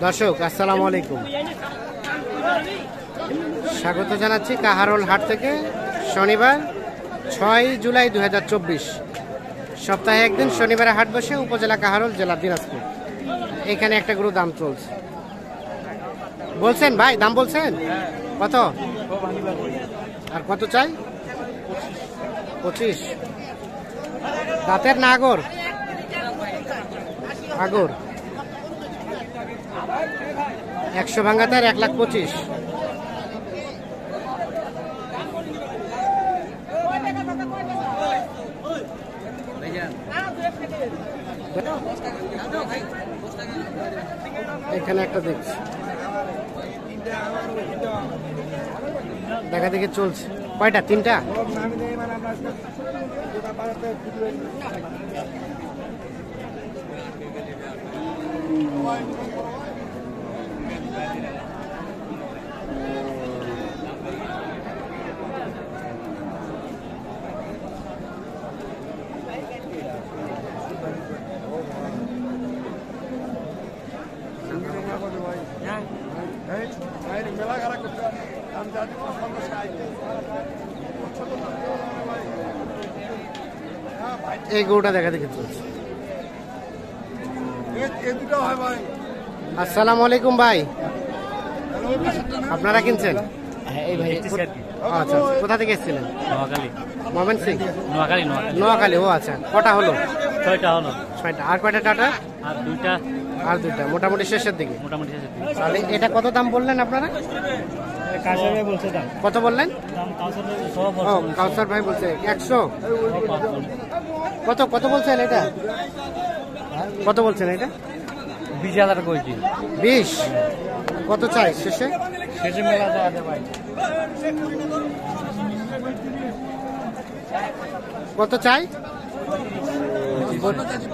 দর্শক আসসালামু আলাইকুম, স্বাগত জানাচ্ছি কাহারোল হাট থেকে। শনিবার 6 জুলাই 2024, সপ্তাহে একদিন শনিবারে হাট বসে, উপজেলা কাহারোল, জেলা দিনাজপুর। এখানে একটা গরু দাম চলছে। বলছেন ভাই, দাম বলছেন কত? আর কত চাই? 25। দাঁতের না আগর? আগর। 100 ভাঙা তার 1,25,000। এখানে একটা দেখছি, দেখা দেখে চলছে। কয়টা? 3টা। এই গরুটা দেখা দেখে চলছে। আসসালামু আলাইকুম ভাই, আপনারা কিনছেন? আচ্ছা, কোথা থেকে এসেছিলেন? ময়মনসিং, নোয়াখালী। ও আচ্ছা, কটা হলো? 6টা হলো। 6টা। আর কয়টা টাটা? আর দুইটা। মোটামুটি শেষের দিকে। তাহলে এটা কত দাম বললেন আপনারা? কত বললেন? কাউসার ভাই বলছে 100। কত কত বলছেন এটা? কত বলছেন এটা? 20,000 কইছি। 20। কত চাই শেষে? মেলা দেওয়া যাবে ভাই। কত চাই?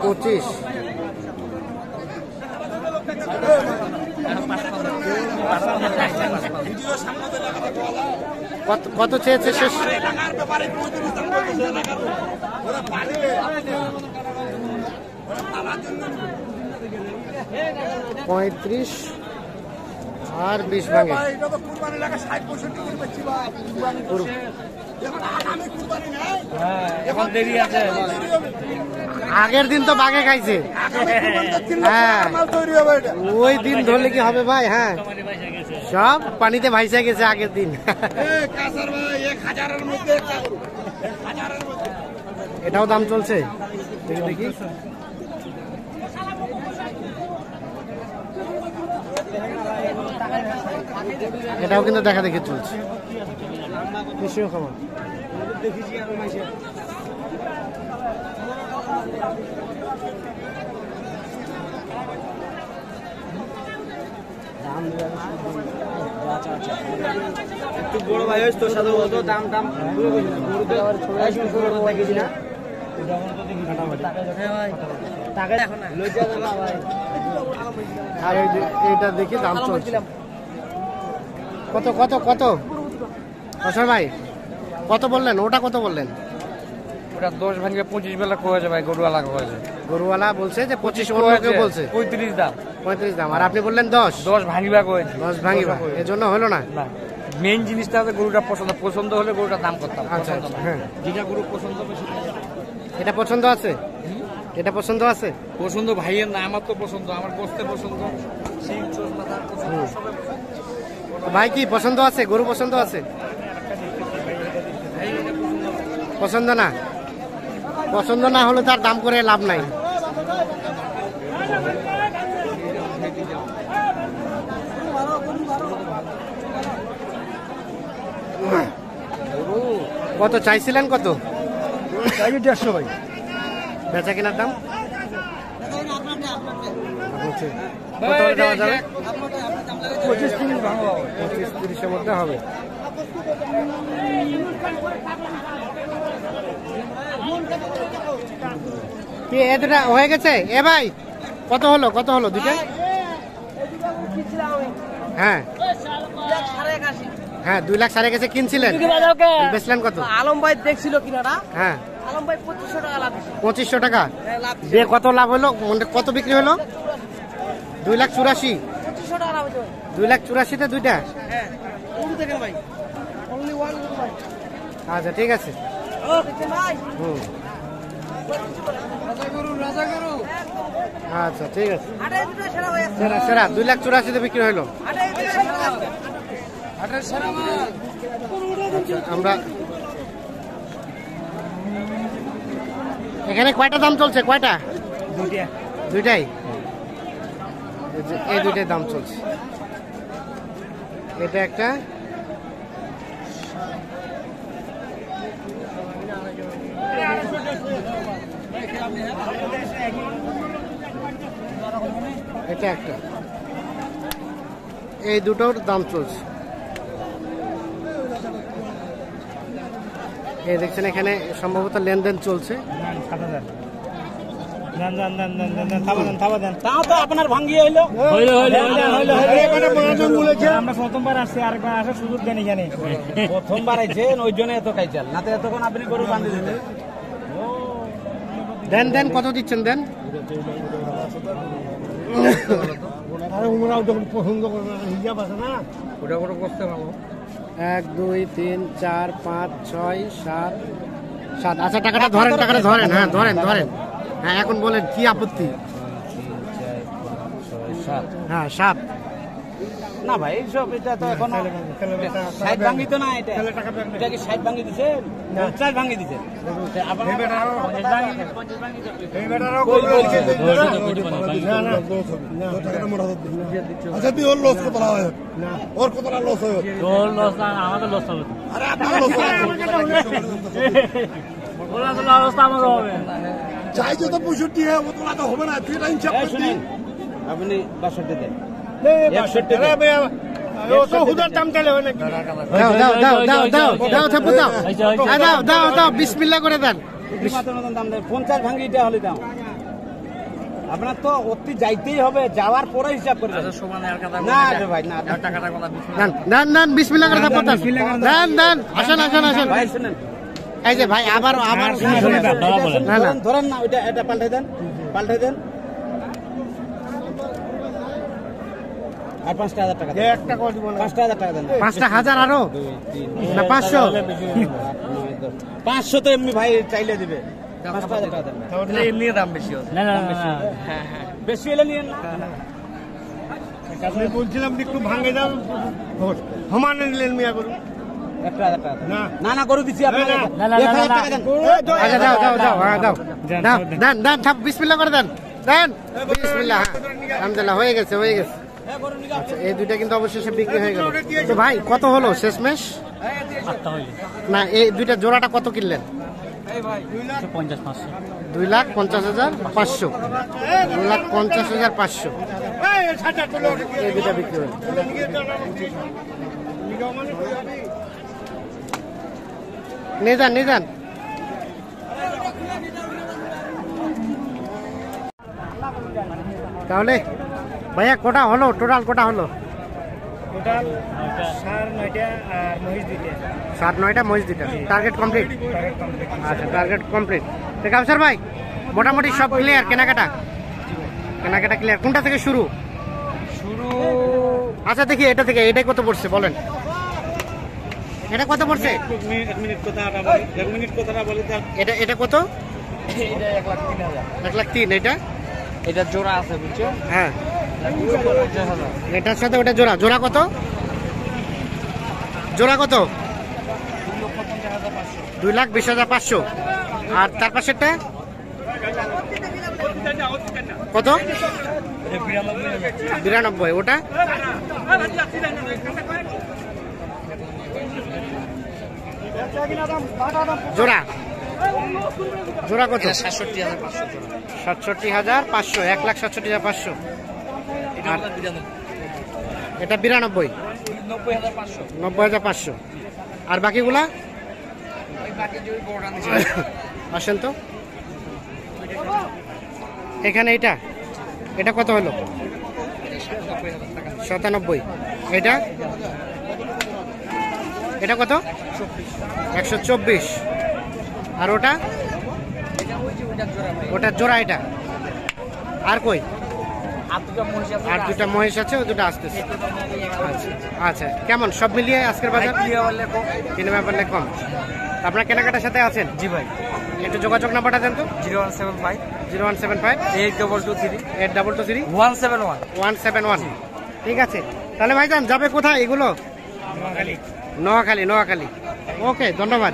25। কত চেয়েছে শেষ? 35 আর 20 ভাঙে। এখন দেরি আছে। আগের দিন তো বাঘে খাইছে। হ্যাঁ, ওই দিন ধরলে কি হবে ভাই? হ্যাঁ, সব পানিতে ভাইসা গেছে আগের দিন। এটাও দাম চলছে, দেখি দেখি। এটাও কিন্তু দেখা দেখে চলছে। বেশিও খাবার একটু বড় ভাই তোর সাথে বলতো দাম টাম আর এইটা দেখি দাম চলছে। কত কত কত অসর ভাই কত বললেন? ওটা কত বললেন? ওটা 10 ভাঙে 25 বেলা কয়েছে ভাই। গরুওয়ালা কয়েছে। গরুওয়ালা বলছে যে 25, অন্য কেউ বলছে 35 দাম। 35 দাম। আর আপনি বললেন 10 ভাঙিবা কয়েছে। 10 ভাঙিবা, এর জন্য হলো না। মেইন জিনিসটা হচ্ছে গরুটা পছন্দ হলে গরুটার দাম করতাম। আচ্ছা, হ্যাঁ, যেটা গরু পছন্দ হবে সেটা। এটা পছন্দ আছে? এটা পছন্দ আছে? পছন্দ ভাইয়ের না, আমার তো পছন্দ। আমার বসতে পছন্দ। ভাই কি পছন্দ আছে? গরু পছন্দ আছে? পছন্দ না? পছন্দ না হলে তার দাম করে লাভ নাই। কত চাইছিলেন? কত? 150 ভাই। বেচা কেনার দাম কত হলে দেওয়া যাবে? 25-30 মধ্যে হবে। কি এটা হয়ে গেছে? এ ভাই কত হলো? কত হলো দুইটা? হ্যাঁ হ্যাঁ, 2 লাখ সাড়ে গেছে কিনছিলেন, বেচলেন কত? আলম ভাই দেখছিল কিনাটা। হ্যাঁ, 2500 টাকা দিয়ে কত লাভ হলো, মানে কত বিক্রি হলো? 2,84,000। 2,84,000-তে দুইটা। আচ্ছা ঠিক আছে। আচ্ছা ঠিক আছে, সেরা সেরা 2,84,000-তে বিক্রি হলো। আচ্ছা, আমরা এখানে কয়টা দাম চলছে? কয়টা? দুইটাই। এই দুইটাই দাম চলছে। এটা একটা, এটা একটা, এই দুটোর দাম চলছে। এই দেখছেন এখানে সম্ভবত লেনদেন চলছে। আপনার ভাঙ্গি হইলো আমরা প্রথমবার আসছি, আরেকবার আসার সুযোগ দেন। এখানে প্রথমবার আইছেন, ওই জন্য এত কাইচাল, না তো এতক্ষণ আপনি গরু বান্ধি দিতেন। দেন দেন, কত দিচ্ছেন দেন? পছন্দ করে হিসাব আছে না, ওটা করে করতে পারবো। 1 2 3 4 5 6 7 7। আচ্ছা টাকাটা ধরেন, টাকাটা ধরেন। হ্যাঁ ধরেন ধরেন। হ্যাঁ এখন বলেন কি আপত্তি? 7। হ্যাঁ 7। না ভাই এইসব, এটা তো এখন 60 ভাঙ্গি তো না, এটা এটা কি 60 ভাঙ্গি দিচ্ছেন? 50 ভাঙ্গি দিচ্ছেন? আচ্ছা তুই ওর লস কত হয়? ওর কতটা লস হয়? তোর লস না, আমাদের লস হবে। আরে আপনার লস অবস্থা আমার হবে। চাই যত 65 হয় ওতলা তো হবে না, তুই এটা হিসাব করবি। আপনি 62 দেন। দাও দাও দাও দাও দাও দাও থাপ্পু দাও। দাও দাও দাও, বিসমিল্লাহ করে দেন। 50 ভাঙ্গি এটা হলে দাম। আপনার তো অতি যাইতেই হবে, যাওয়ার পরে হিসাব করে না রে ভাই, না টাকাটা কথা দেন দেন দেন, বিসমিল্লাহ করে থাপ্পু দেন। দেন দেন, আসেন আসেন আসেন। ভাই শুনেন, এই যে ভাই আবার আবার না না ধরেন না, ওইটা এটা পাল্টে দেন, পাল্টে দেন। আর 5,000 টাকা দেন। 5,000 টাকা দেন। 5,000 আরো না 500? 500 তো এমনি ভাই চাইলে দিবে। 5,000 টাকা দেন। এমনি দাম বেশি হচ্ছে। হ্যাঁ হ্যাঁ, বেশি হলে নিয়েন না। আমি বলছিলাম একটু ভাঙে যাও, সমানে নিলেন মিয়া গরু। 1,000 টাকা দেন। না না করে দিচ্ছি আপনাকে। 1,000 টাকা দেন। আচ্ছা দাও দাও দাও, হ্যাঁ দাও দাও, দেন দেন, থাপ বিসমিল্লাহ করে দেন। দেন বিসমিল্লাহ। আলহামদুলিল্লাহ, হয়ে গেছে হয়ে গেছে। আচ্ছা এই দুইটা কিন্তু অবশেষে বিক্রি হয়ে গেল। তো ভাই কত হলো শেষমেশ? না এই দুইটা জোড়াটা কত কিনলেন? 2,50,500। 2,50,500 এই দুইটা বিক্রি হলো। নিয়ে যান নিয়ে যান। তাহলে ভাইয়া কোটা হলো, টোটাল কোটা হলো? টোটাল 9টা আর মহিষ দিতে 7-9টা মহিষ দিতে। Target complete? আচ্ছা টার্গেট কমপ্লিট। তো কাউসার ভাই মোটামুটি সব ক্লিয়ার? কেনাকাটা কেনাকাটা ক্লিয়ার? কোনটা থেকে শুরু? আচ্ছা দেখি এটা থেকে, এটাই কত পড়ছে বলেন? এটা কত পড়ছে? এক মিনিট কথাটা বলি। এটা এটা কত? এটা 1,03,000। 1,03,000 এটা? এটা জোড়া আছে বুঝছো? হ্যাঁ 50,000। এটার সাথে ওটা জোড়া। জোড়া কত? জোড়া কত? 2,20,500। আর তার পাশেরটা কত? 92। ওটা জোড়া। জোড়া কত? 67,500 জোড়া। 67,500। 1,67,500। আর এটা 92। 90,500। 90,500। আর বাকিগুলা বাকি যে বড় আনছে আসেন তো এখানে। এটা এটা কত হলো? 97। এটা এটা কত? 124। আর ওটা ওটার জোড়া এটা। আর কই? আর দুটো মহিষ আছে। আর দুটা মহিষ আছে, ওই দুটো আসতেছে। আচ্ছা আচ্ছা, কেমন সব মিলিয়ে আজকের বাজার? কিনে পারলে কম। আপনার কেনাকাটার সাথে আছেন? জি ভাই। একটু যোগাযোগ নাম্বারটা দেন তো। 0175 0175 8223 8223 171 171। ঠিক আছে, তাহলে ভাইজান যাবে কোথায় এগুলো? নোয়াখালী। নোয়াখালী। ওকে, ধন্যবাদ।